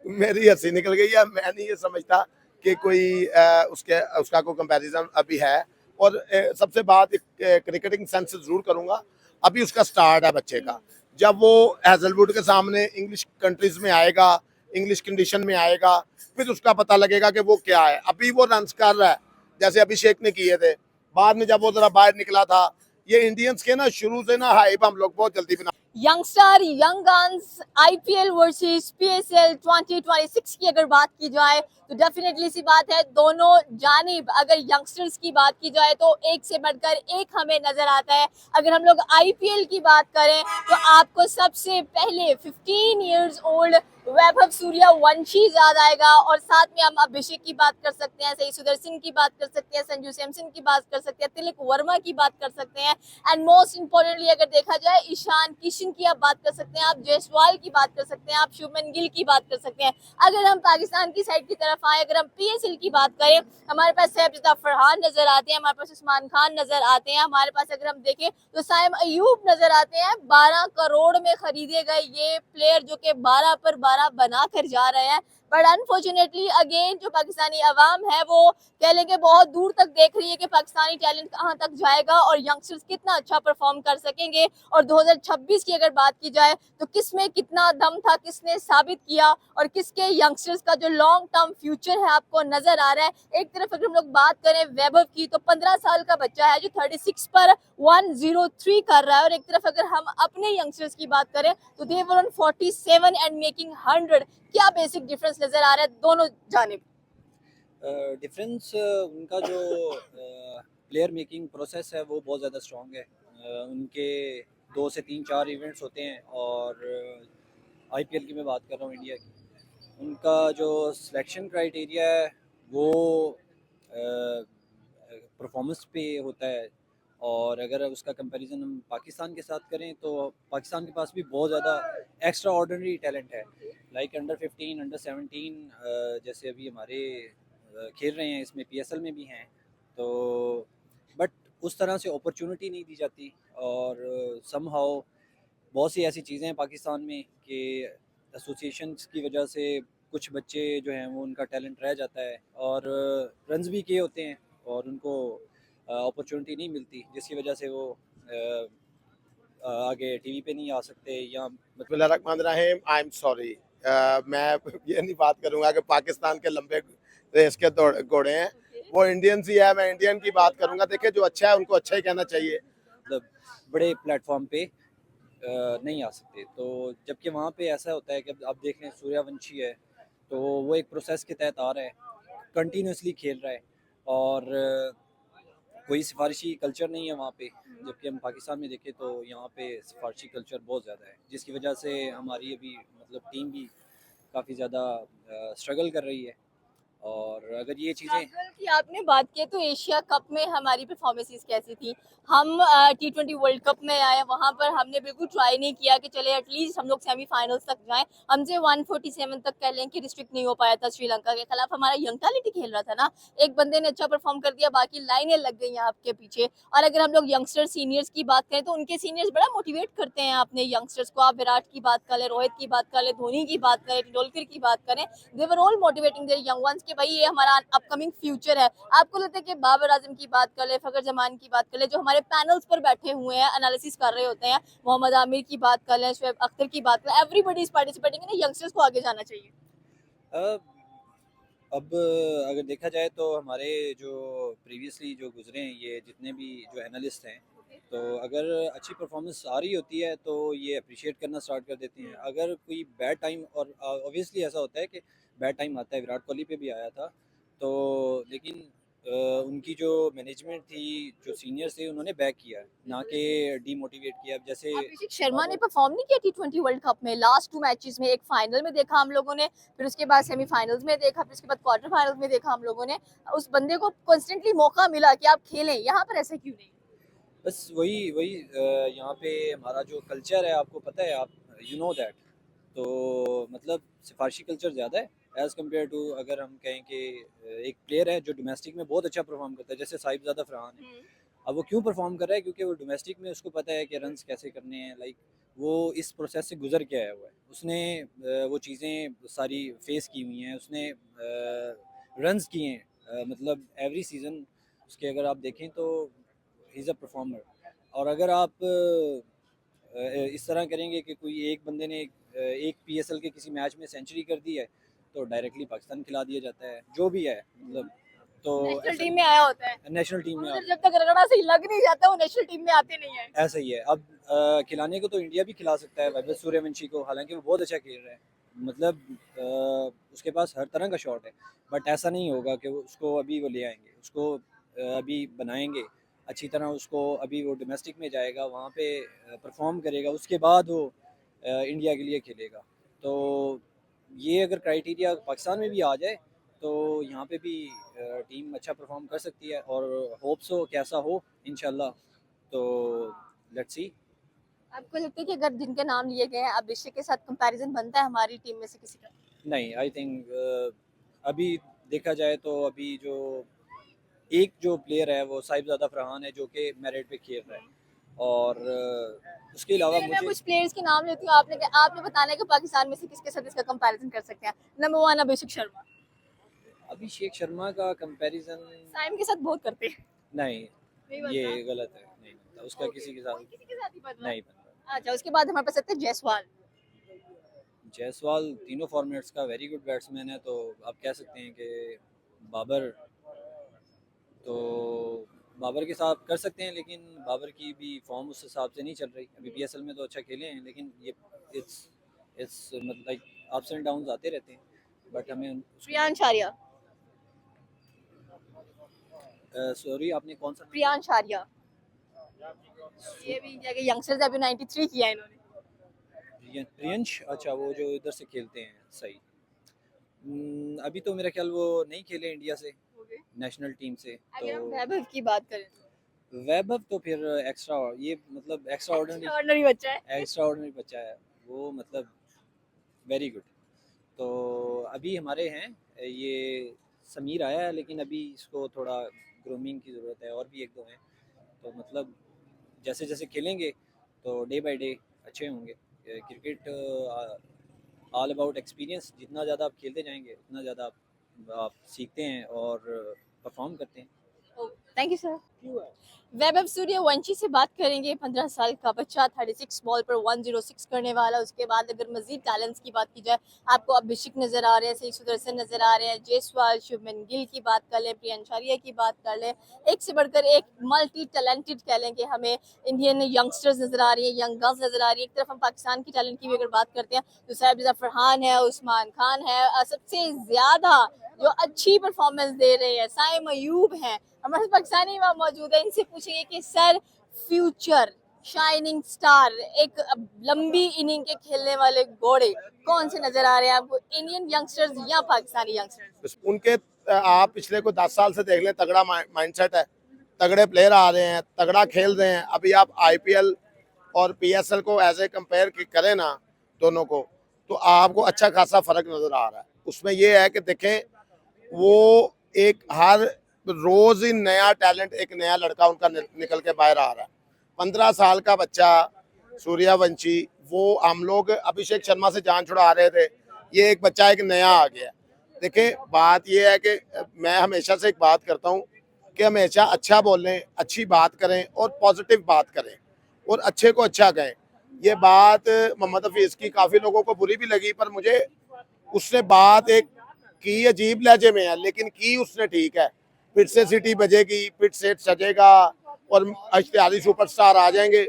मेरी हंसी निकल गई है। मैं नहीं ये समझता कि कोई उसका कोई कंपैरिजन अभी है। और सबसे बात एक क्रिकेटिंग सेंस से जरूर करूंगा। अभी उसका स्टार्ट है बच्चे का। जब वो हैजलवुड के सामने इंग्लिश कंट्रीज में आएगा, इंग्लिश कंडीशन में आएगा, फिर उसका पता लगेगा कि वो क्या है। अभी वो रन कर रहा है जैसे अभिषेक ने किए थे। बाद में जब वो जरा बाहर निकला था, ये इंडियंस के ना शुरू से ना हाइप हम लोग बहुत जल्दी बना। Youngster young guns IPL versus PSL 2026 की अगर बात की जाए तो डेफिनेटली सी बात है, दोनों जानिब अगर यंगस्टर्स की बात की जाए तो एक से बढ़कर एक हमें नजर आता है। अगर हम लोग आईपीएल की बात करें तो आपको सबसे पहले 15 इयर्स ओल्ड वैभव सूर्यवंशी याद आएगा, और साथ में हम अभिषेक की बात कर सकते हैं, सही सुदर्शन की बात कर सकते हैं, संजू सैमसन की बात कर सकते हैं, तिलक वर्मा की बात कर सकते हैं, एंड मोस्ट इंपॉर्टेंटली अगर देखा जाए ईशान किशन की आप बात कर सकते हैं, आप जायसवाल की बात कर सकते हैं, आप शुभमन गिल की बात कर सकते हैं। अगर हम पाकिस्तान की साइड की तरफ आए, अगर हम पीएसएल की बात करें, हमारे पास सैफजदा फरहान नजर आते हैं, हमारे पास उस्मान खान नजर आते हैं, हमारे पास अगर हम देखें तो साइम अयूब नजर आते हैं। 12 करोड़ में खरीदे गए ये प्लेयर जो कि 12 पर 12 बना कर जा रहे हैं। बट अनफॉर्चुनेटली अगेन जो पाकिस्तानी अवाम है वो कह लेंगे बहुत दूर तक देख रही है कि पाकिस्तानी टैलेंट कहां तक जाएगा और यंगस्टर्स कितना अच्छा परफॉर्म कर सकेंगे। और 2026 की अगर बात की जाए तो किस में कितना दम था, किसने साबित किया, और किसके यंगस्टर्स का जो लॉन्ग टर्म फ्यूचर है आपको नजर आ रहा है। एक तरफ अगर हम लोग बात करें वैभव की तो 15 साल का बच्चा है जो 36 पर 103 कर रहा है, और एक तरफ अगर हम अपने यंगस्टर्स की बात करें तो दे वर ऑन 47 एंड मेकिंग 100। क्या बेसिक डिफरेंस नजर आ रहा है दोनों जानिब? डिफरेंस उनका जो प्लेयर मेकिंग प्रोसेस है वो बहुत ज़्यादा स्ट्रॉन्ग है। उनके 2 से 3 4 इवेंट्स होते हैं, और आईपीएल की मैं बात कर रहा हूँ इंडिया की। उनका जो सिलेक्शन क्राइटेरिया है वो परफॉर्मेंस पे होता है। और अगर उसका कंपैरिजन हम पाकिस्तान के साथ करें तो पाकिस्तान के पास भी बहुत ज़्यादा एक्स्ट्रा ऑर्डिनरी टैलेंट है, लाइक अंडर 15 अंडर 17 जैसे अभी हमारे खेल रहे हैं, इसमें पीएसएल में भी हैं। तो बट उस तरह से अपॉर्चुनिटी नहीं दी जाती, और समहाउ बहुत सी ऐसी चीज़ें हैं पाकिस्तान में कि एसोसिएशंस की वजह से कुछ बच्चे जो हैं वो उनका टैलेंट रह जाता है, और रन्स भी किए होते हैं और उनको अपॉर्चुनिटी नहीं मिलती, जिसकी वजह से वो आगे टीवी पे नहीं आ सकते या बिस्मिल्लाहिर्रहमानिर्रहीम। I am sorry. मैं ये नहीं बात करूंगा कि पाकिस्तान के लंबे रेस के घोड़े हैं। वो इंडियंस ही है। मैं इंडियन की बात करूंगा। देखिए जो अच्छा है उनको अच्छा ही कहना चाहिए। मतलब बड़े प्लेटफॉर्म पे नहीं आ सकते। तो जबकि वहाँ पे ऐसा होता है कि अब आप देख लें सूर्यवंशी है, तो वो एक प्रोसेस के तहत आ रहा है, कंटिन्यूसली खेल रहा है, और कोई सिफारिशी कल्चर नहीं है वहाँ पे। जबकि हम पाकिस्तान में देखें तो यहाँ पे सिफारिशी कल्चर बहुत ज़्यादा है, जिसकी वजह से हमारी अभी मतलब टीम भी काफ़ी ज़्यादा स्ट्रगल कर रही है। और अगर ये चीज़ें की आपने बात की तो एशिया कप में हमारी परफॉर्मेंसेस कैसी थी? हम T20 वर्ल्ड कप में आए, वहां पर हमने बिल्कुल ट्राई नहीं किया कि चले एटलीस्ट हम लोग सेमीफाइनल्स तक जाएं। हमसे 147 तक कह लें कि रिस्ट्रिक्ट नहीं हो पाया था श्रीलंका के खिलाफ। हमारा यंग टैलेंट खेल रहा था ना, एक बंदे ने अच्छा परफॉर्म कर दिया, बाकी लाइनें लग गई आपके पीछे। और अगर हम लोग यंगस्टर सीनियर्स की बात करें तो उनके सीनियर्स बड़ा मोटिवेट करते हैं अपने यंगस्टर्स को। आप विराट की बात कर ले, रोहित की बात कर ले, धोनी की बात करें, टेंडुलकर की बात करें, they were all motivating their young ones कि भाई ये हमारा अपकमिंग फ्यूचर है। आपको लगता है कि बाबर आजम की बात कर ले, फखर जमान की बात कर ले, जो हमारे पैनल्स पर बैठे हुए हैं एनालिसिस कर रहे होते हैं, मोहम्मद आमिर की बात कर ले, शुएब अख्तर की बात कर ले, everybody is participating in youngsters को आगे जाना चाहिए? अ, अब अगर देखा जाए तो हमारे जो प्रीवियसली जो गुजरे हैं ये जितने भी जो एनालिस्ट हैं, तो अगर अच्छी परफॉर्मेंस आ रही होती है तो ये अप्रिशिएट करना स्टार्ट कर देते हैं। अगर कोई बैड टाइम, और ऑब्वियसली ऐसा होता है कि बैड टाइम आता है, विराट कोहली पे भी आया था, तो लेकिन उनकी जो मैनेजमेंट थी, जो सीनियर्स थे, उन्होंने बैक किया ना कि डीमोटिवेट किया। जैसे अभिषेक शर्मा ने परफॉर्म नहीं किया T20 वर्ल्ड कप में, लास्ट 2 मैचेस में, एक फाइनल में देखा हम लोगों ने, फिर उसके बाद सेमीफाइनल्स में देखा, फिर उसके बाद क्वार्टर फाइनल्स में देखा हम लोगों ने। उस बंदे को कॉन्स्टेंटली मौका मिला कि आप खेलें, यहाँ पर ऐसा क्यों नहीं? बस वही वही यहाँ पे हमारा जो कल्चर है आपको पता है, आप यू नो दैट। तो मतलब सिफारशी कल्चर ज़्यादा है एज़ कम्पेयर टू, अगर हम कहें कि एक प्लेयर है जो डोमेस्टिक में बहुत अच्छा परफॉर्म करता है, जैसे साहिबजादा फरहान है। अब वो क्यों परफॉर्म कर रहा है? क्योंकि वो डोमेस्टिक में उसको पता है कि रन्स कैसे करने हैं, लाइक वो इस प्रोसेस से गुजर के आया हुआ है, उसने वो चीज़ें सारी फेस की हुई हैं, उसने रन्स किए हैं, मतलब एवरी सीज़न उसके अगर आप देखें तो ही इज़ अ परफॉर्मर। और अगर आप इस तरह करेंगे कि कोई एक बंदे ने एक पीएसएल के किसी मैच में सेंचुरी कर दी है तो डायरेक्टली पाकिस्तान खिला दिया जाता है, जो भी है मतलब। तो नेशनल टीम में आया होता है, नेशनल टीम में मगर जब तक रगड़ा सही लग नहीं जाता वो नेशनल टीम में आते नहीं है। ऐसा ही है। अब खिलाने को तो इंडिया भी खिला सकता है वैभव सूर्यवंशी को, हालांकि वो बहुत अच्छा खेल रहा है, मतलब उसके पास हर तरह का शॉट है। बट ऐसा नहीं होगा कि उसको अभी वो ले आएंगे, उसको अभी बनाएंगे अच्छी तरह, उसको अभी वो डोमेस्टिक में जाएगा, वहाँ पे परफॉर्म करेगा, उसके बाद वो इंडिया के लिए खेलेगा। तो ये अगर क्राइटेरिया पाकिस्तान में भी आ जाए तो यहाँ पे भी टीम अच्छा परफॉर्म कर सकती है, और होप्स हो कैसा हो इंशाल्लाह। तो लेट्स सी। आपको लगता है कि अगर जिनके नाम लिए गए हैं अभिषेक के साथ कंपैरिजन बनता है हमारी टीम में से किसी का? नहीं, आई थिंक अभी देखा जाए तो अभी जो प्लेयर है वो साहिबजादा फरहान है, जो कि मेरिट पे खेल रहा है। और उसके अलावा मैं मुझे कुछ प्लेयर्स के नाम लेती हूँ, आपने बताना है कि पाकिस्तान में से किसके साथ इसका कंपैरिजन कर सकते हैं। नंबर 1 अभिषेक शर्मा। अभिषेक शर्मा का कंपैरिजन साइम के साथ बहुत करते हैं। नहीं, नहीं बनता? ये गलत है, नहीं बनता उसका Okay. किसी के साथ, और किसी के साथ ही बनता? नहीं बनता। अच्छा, उसके बाद हमारे पास आते हैं जायसवाल। जायसवाल तीनों फॉर्मेट्स का वेरी गुड बैट्समैन है, तो आप कह सकते हैं कि बाबर, तो बाबर के साथ कर सकते हैं, लेकिन बाबर की भी फॉर्म उस हिसाब से नहीं चल रही अभी। पीएसएल में तो अच्छा खेले हैं, लेकिन ये इट्स इट्स मतलब लाइक अप्स एंड डाउन्स आते रहते हैं। बट हमें प्रियांश आर्या। सॉरी, आपने कौन सा? प्रियांश आर्या, ये भी इंडिया के यंगस्टर्स अभी 93 किया है इन्होंने। प्रियंश, अच्छा वो जो इधर से खेलते हैं, सही। अभी तो मेरा ख्याल वो नहीं खेले इंडिया से नेशनल टीम से। अगर हम तो वैभव की बात करें वैभव तो फिर एक्स्ट्रा, ये मतलब एक्स्ट्रा ऑर्डिनरी बच्चा है। बच्चा है वो, मतलब वेरी गुड। तो अभी हमारे हैं ये समीर आया है, लेकिन अभी इसको थोड़ा ग्रूमिंग की ज़रूरत है, और भी एक दो हैं। तो मतलब जैसे जैसे खेलेंगे तो डे बाय डे अच्छे होंगे। क्रिकेट ऑल अबाउट एक्सपीरियंस, जितना ज़्यादा आप खेलते जाएंगे उतना ज़्यादा आप सीखते हैं और परफॉर्म करते हैं। Thank you sir. Vaibhav Suryavanshi से बात करेंगे। 15 साल का बच्चा, 36 बॉल पर 106 करने वाला। उसके बाद अगर मजीद टैलेंट्स की बात की जाए, आपको अभिषेक नजर आ रहे हैं, सही सुदर्शन नजर आ रहे हैं, जायसवाल, शुभमन गिल की बात कर लें, प्रियांश आर्या की बात कर लें, एक से बढ़कर एक मल्टी टैलेंटेड कह लें कि हमें इंडियन यंगस्टर्स नजर आ रही है, यंग गर्ल्स नजर आ रही है। एक तरफ हम पाकिस्तान की टैलेंट की भी अगर बात करते हैं तो साहिबजादा फरहान है, उस्मान खान है, सबसे ज्यादा जो अच्छी परफॉर्मेंस दे रहे हैं साइम अयूब हैं। हमारे पाकिस्तानी वहाँ मौजूद है, इनसे पूछेंगे कि सर फ्यूचर शाइनिंग स्टार, एक लंबी इनिंग के खेलने वाले घोड़े कौन से नजर आ रहे हैं आपको, इंडियन यंगस्टर्स या पाकिस्तानी यंगस्टर्स? उनके आप पिछले को 10 साल से देख लें, तगड़ा माइंडसेट है, तगड़े प्लेयर आ रहे हैं, तगड़ा खेल रहे हैं। अभी आप आईपीएल और पीएसएल को एज ए कंपेयर करें ना दोनों को, तो आपको अच्छा खासा फर्क नजर आ रहा है। उसमें ये है कि देखें, वो एक हर रोज ही नया टैलेंट, एक नया लड़का उनका निकल के बाहर आ रहा है। 15 साल का बच्चा सूर्यवंशी, वो हम लोग अभिषेक शर्मा से जान छुड़ा रहे थे, ये एक बच्चा एक नया आ गया। देखिए, बात ये है कि मैं हमेशा से एक बात करता हूँ कि हमेशा अच्छा बोलें, अच्छी बात करें और पॉजिटिव बात करें और अच्छे को अच्छा कहें। ये बात मोहम्मद हफीज की काफ़ी लोगों को बुरी भी लगी, पर मुझे उसने बात एक की अजीब लहजे में है, लेकिन की उसने ठीक है। फिर से सिटी बजेगी, फिर से सजेगा और इश्तिहारी सुपरस्टार आ जाएंगे।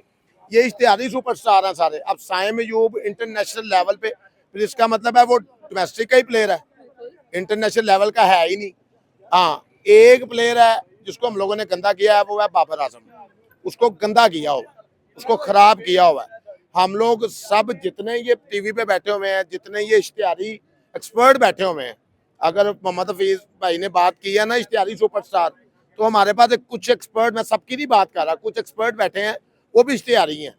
ये इश्तिहारी सुपरस्टार हैं सारे। अब साइम अयूब इंटरनेशनल लेवल पे, फिर इसका मतलब है वो डोमेस्टिक का ही प्लेयर है, इंटरनेशनल लेवल का है ही नहीं। हाँ, एक प्लेयर है जिसको हम लोगों ने गंदा किया है, वो है बाबर आजम। उसको गंदा किया हुआ, उसको खराब किया हुआ है। हम लोग सब जितने ये टीवी पे बैठे हुए हैं, जितने ये इश्तिहारी एक्सपर्ट बैठे हुए हैं, अगर मोहम्मद हफीज भाई ने बात की है ना इश्तिहारी सुपरस्टार, तो हमारे पास कुछ एक्सपर्ट, मैं सबकी नहीं बात कर रहा, कुछ एक्सपर्ट बैठे हैं वो भी इश्तिहारी हैं।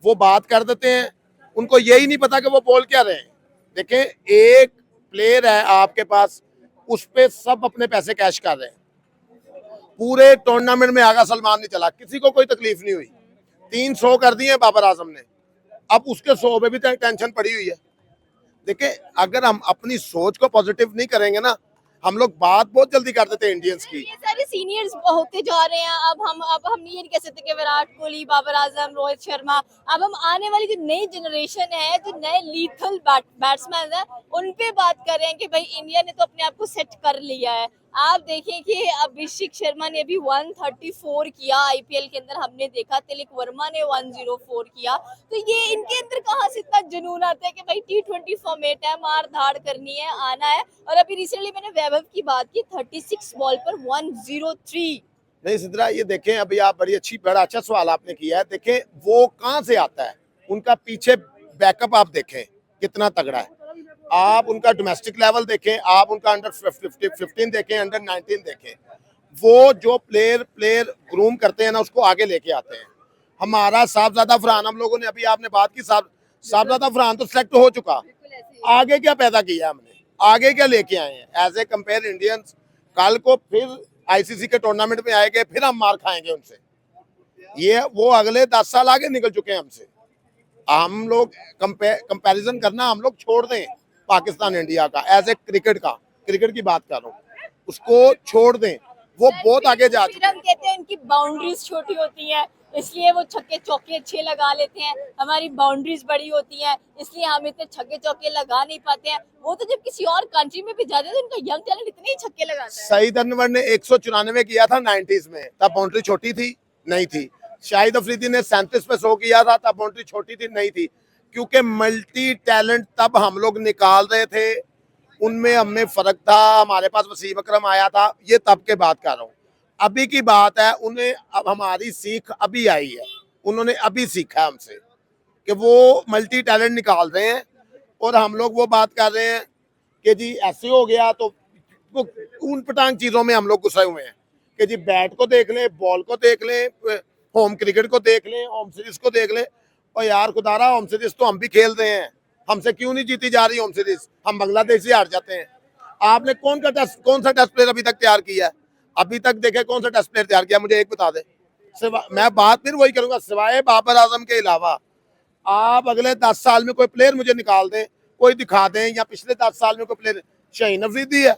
वो बात कर देते हैं, उनको यही नहीं पता कि वो बोल क्या रहे हैं। देखें, एक प्लेयर है आपके पास, उस पे सब अपने पैसे कैश कर रहे हैं। पूरे टूर्नामेंट में आगा सलमान नहीं चला, किसी को कोई तकलीफ नहीं हुई। 300 कर दिए बाबर आजम ने। अब उसके 100 पे भी टेंशन पड़ी हुई है। देखिए, अगर हम अपनी सोच को पॉजिटिव नहीं करेंगे ना, हम लोग बात बहुत जल्दी कर देते हैं इंडियंस की। ये सारे सीनियर्स होते जा रहे हैं। अब हम ये नहीं कह सकते कि विराट कोहली, बाबर आजम, रोहित शर्मा। अब हम आने वाली जो नई जनरेशन है, जो नए लीथल बैट्समैन है, उन पे बात कर रहे हैं कि भाई इंडिया ने तो अपने आप को सेट कर लिया है। आप देखें कि अभिषेक शर्मा ने अभी 134 किया आईपीएल के अंदर, हमने देखा तिलक वर्मा ने 104 किया। तो ये इनके अंदर कहाँ से इतना जुनून आता है कि भाई T20 फॉर्मेट है, मार धाड़ करनी है, आना है। और अभी रिसेंटली मैंने वैभव की बात की, 36 बॉल पर 103। नहीं सिद्रा, ये देखें, अभी आप बड़ा अच्छा सवाल आपने किया है। देखें वो कहाँ से आता है, उनका पीछे बैकअप आप देखें कितना तगड़ा है। आप उनका डोमेस्टिक लेवल देखें, आप उनका अंडर 15 देखें, अंडर 19 देखें। वो जो प्लेयर ग्रूम करते हैं ना, उसको आगे लेके आते हैं। हमारा साहबजादा फरहान, हम लोगों ने अभी आपने बात की, साहबजादा फरहान तो सिलेक्ट हो चुका, आगे क्या पैदा किया हमने, आगे क्या लेके आए हैं एज ए कंपेयर इंडियंस। कल को फिर आईसीसी के टूर्नामेंट में आएंगे, फिर हम मार खाएंगे उनसे। ये वो अगले 10 साल आगे निकल चुके हैं हमसे। हम लोग कंपैरिजन करना हम लोग छोड़ दें। पाकिस्तान इंडिया का एज ए क्रिकेट की बात कर रहा हूँ, उसको छोड़ दें। वो बहुत आगे जा चुके हम कहते हैं इनकी बाउंड्रीज छोटी होती हैं, इसलिए वो छक्के चौके अच्छे लगा लेते हैं। हमारी बाउंड्रीज बड़ी होती हैं, इसलिए हम इतने छक्के चौके लगा नहीं पाते हैं। वो तो जब किसी और कंट्री में भी जाते हैं तो इनका यंग टैलेंट इतने ही छक्के लगाता है। सईद अनवर ने 194 किया था 90s में, तब बाउंड्री छोटी थी, नहीं थी। शाहिद अफरीदी ने 37 पे 100 किया था, तब बाउंड्री छोटी थी, नहीं थी। क्योंकि मल्टी टैलेंट तब हम लोग निकाल रहे थे, उनमें हमें फर्क था। हमारे पास वसीम अकरम आया था, ये तब के बात कर रहा हूँ। अभी की बात है, उन्हें अब हमारी सीख अभी आई है, उन्होंने अभी सीखा हमसे कि वो मल्टी टैलेंट निकाल रहे हैं। और हम लोग वो बात कर रहे हैं कि जी ऐसे हो गया, तो वो ऊन पटांग चीजों में हम लोग घुसे हुए हैं कि जी बैट को देख लें, बॉल को देख लें, होम क्रिकेट को देख लें, होम सीरीज को देख लें। और यार खुदारा, होम सीरीज तो हम भी खेल रहे हैं, हमसे क्यों नहीं जीती जा रही होम सीरीज? हम बांग्लादेश से हार जाते हैं। आपने कौन सा टेस्ट प्लेयर अभी तक तैयार किया है? अभी तक देखे कौन सा टेस्ट प्लेयर तैयार किया, मुझे एक बता दे। मैं बात फिर वही करूंगा, सिवाय बाबर आजम के अलावा आप अगले 10 साल में कोई प्लेयर मुझे निकाल दें, कोई दिखा दें, या पिछले 10 साल में कोई प्लेयर। शाहीन अफरीदी है,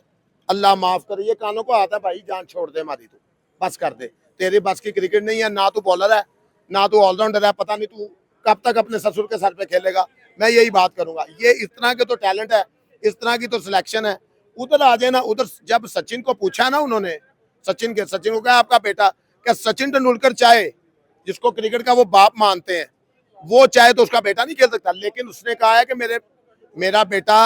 अल्लाह माफ करे, ये कानों को आता है भाई, जान छोड़ दे हमारी, तू बस कर दे, तेरे बस की क्रिकेट नहीं है। ना तू बॉलर है, ना तू ऑलराउंडर है, पता नहीं तू कब तक अपने ससुर के सर पे खेलेगा। मैं यही बात करूंगा, ये इस तरह के तो टैलेंट है, इस तरह की तो सिलेक्शन है। उधर आ जाए ना, उधर जब सचिन को पूछा ना उन्होंने, सचिन को कहा आपका बेटा, क्या सचिन तेंदुलकर चाहे, जिसको क्रिकेट का वो बाप मानते हैं, वो चाहे तो उसका बेटा नहीं खेल सकता। लेकिन उसने कहा है कि मेरा बेटा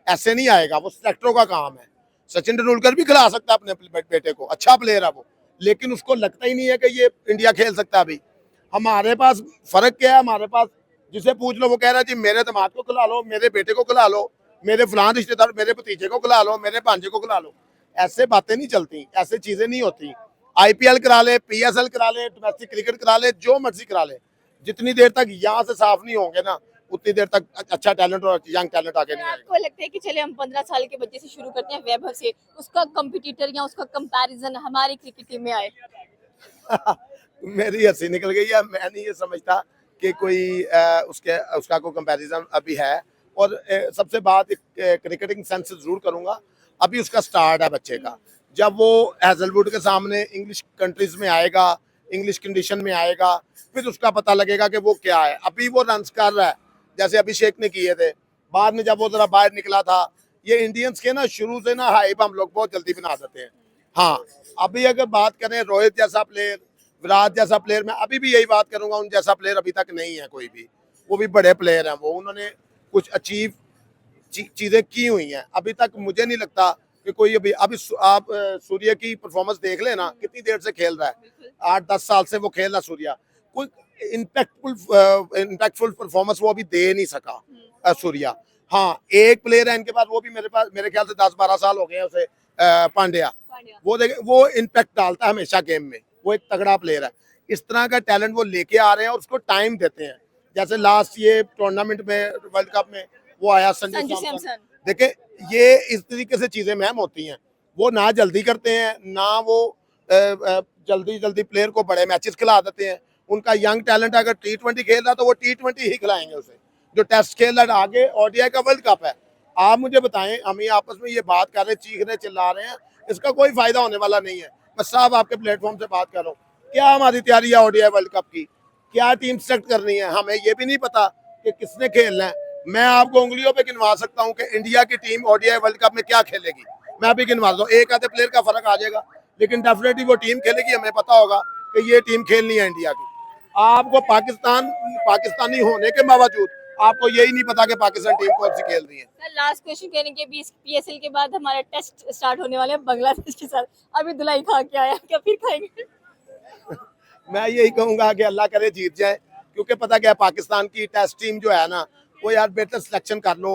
ऐसे नहीं आएगा, वो सिलेक्टरों का काम है। सचिन तेंदुलकर भी खिला सकता है अपने बेटे को, अच्छा प्लेयर है वो, लेकिन उसको लगता ही नहीं है कि ये इंडिया खेल सकता है। अभी हमारे पास फर्क क्या है, हमारे पास जिसे पूछ लो वो कह रहा है जी मेरे दामाद को खिला लो, मेरे बेटे को खिला लो, मेरे फलां रिश्तेदार, मेरे भतीजे को खिला लो, मेरे भांजे को खिला लो। ऐसे बातें नहीं चलती, ऐसे चीजें नहीं होती। आईपीएल करा ले, पीएसएल करा ले, डोमेस्टिक क्रिकेट करा ले, जो मर्जी करा ले, जितनी देर तक यहाँ से साफ नहीं होंगे ना, उतनी देर तक अच्छा टैलेंट और यंग टैलेंट आगे नहीं आएगा। आपको लगता है कि चले हम 15 साल के बच्चे से शुरू करते हैं, वैभव से, उसका कंपटीटर या उसका कंपैरिजन हमारी क्रिकेट टीम में आए? मेरी हंसी निकल गई है। मैं नहीं ये समझता कि कोई उसका कोई कंपैरिजन अभी है। और सबसे बात क्रिकेटिंग सेंस से जरूर करूंगा, अभी उसका स्टार्ट है बच्चे का। जब वो हैजलवुड के सामने इंग्लिश कंट्रीज में आएगा, इंग्लिश कंडीशन में आएगा, फिर उसका पता लगेगा कि वो क्या है। अभी वो रन्स कर रहा है, जैसे अभिषेक ने किए थे। बाद में जब वो जरा बाहर निकला था, ये इंडियंस के ना शुरू से ना हाइप हम लोग बहुत जल्दी बना देते हैं। हाँ, अभी अगर बात करें रोहित जैसा प्लेयर, विराट जैसा प्लेयर, मैं अभी भी यही बात करूंगा, उन जैसा प्लेयर अभी तक नहीं है कोई भी। वो भी बड़े प्लेयर हैं, वो उन्होंने कुछ अचीव चीजें की हुई हैं। अभी तक मुझे नहीं लगता कि कोई अभी आप सूर्य की परफॉर्मेंस देख लेना, कितनी देर से खेल रहा है, 8-10 साल से वो खेल रहा सूर्य। कोई इम्पैक्टफुल परफॉर्मेंस वो अभी दे नहीं सका सूर्य। हाँ, एक प्लेयर है इनके पास, वो भी मेरे ख्याल से 10-12 साल हो गए हैं उसे, पांड्या। वो इम्पैक्ट डालता है हमेशा गेम में, वो एक तगड़ा प्लेयर है। इस तरह का टैलेंट वो लेके आ रहे हैं और उसको टाइम देते हैं। जैसे लास्ट ये टूर्नामेंट में, वर्ल्ड कप में वो आया संजू सैमसन। देखे, ये इस तरीके से चीजें मैम होती हैं। वो ना जल्दी करते हैं, ना वो जल्दी प्लेयर को बड़े मैचेस खिला देते हैं। उनका यंग टैलेंट अगर T20 खेल रहा तो वो T20 ही खिलाएंगे उसे। जो टेस्ट खेल रहा है आगे ओडीआई का वर्ल्ड कप है। आप मुझे बताएं, हम ये आपस में ये बात कर रहे हैं, चीख रहे चिल्ला रहे हैं, इसका कोई फायदा होने वाला नहीं है। मैं साहब आपके प्लेटफॉर्म से बात कर रहा हूँ, क्या हमारी तैयारी है ओडीआई वर्ल्ड कप की, क्या टीम सेलेक्ट करनी है, हमें ये भी नहीं पता कि किसने खेलना है। मैं आपको उंगलियों पे गिनवा सकता हूँ कि इंडिया की टीम ओडीआई वर्ल्ड कप में क्या खेलेगी, मैं अभी गिनवा दूँ, एक आधे प्लेयर का फर्क आ जाएगा, लेकिन डेफिनेटली वो टीम खेलेगी, हमें पता होगा कि ये टीम खेलनी है इंडिया की। आपको पाकिस्तानी होने के बावजूद आपको यही नहीं पता कि पाकिस्तान टीम कौन सी खेल रही है। सर लास्ट क्वेश्चन कहने के भी पीएसएल के बाद हमारा टेस्ट स्टार्ट होने वाले हैं बांग्लादेश के साथ, अभी धुलाई खा के आया, क्या फिर खाएंगे? मैं यही कहूंगा कि अल्लाह करे जीत जाए, क्योंकि पता क्या पाकिस्तान की टेस्ट टीम जो है ना, वो यार बेहतर सिलेक्शन कर लो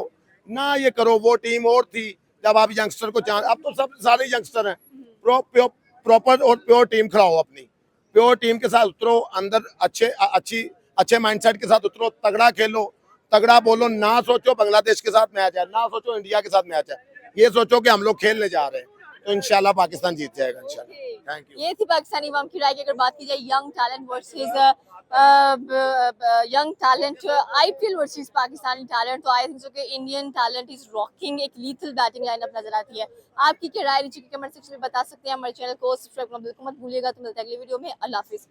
ना, ये करो। वो टीम और थी जब आप यंगस्टर को चांस, अब तो सब सारे यंगस्टर हैं, प्रॉपर और प्योर टीम खिलाओ, अपनी प्योर टीम के साथ उतरो अंदर, अच्छे माइंडसेट के साथ उतरो, तगड़ा खेलो, तगड़ा बोलो, ना सोचो बांग्लादेश के साथ मैच है, ना सोचो इंडिया के साथ मैच है, ये सोचो कि हम लोग खेलने जा रहे हैं, तो इंशाल्लाह पाकिस्तान जीत जाएगा इंशाल्लाह। Thank you. ये थी पाकिस्तानी अवाम की राय की। अगर बात की जाए young talent versus young talent, IPL versus Pakistani talent, तो आई थिंक सो कि इंडियन टैलेंट इज रॉकिंग, एक लीथल बैटिंग लाइनअप नजर आती है। आपकी क्या राय नीचे के कमेंट सेक्शन में बता सकते हैं। हमारे चैनल को सब्सक्राइब करना बिल्कुल मत भूलिएगा। तो मिलते हैं अगली वीडियो में। अल्लाह हाफिज।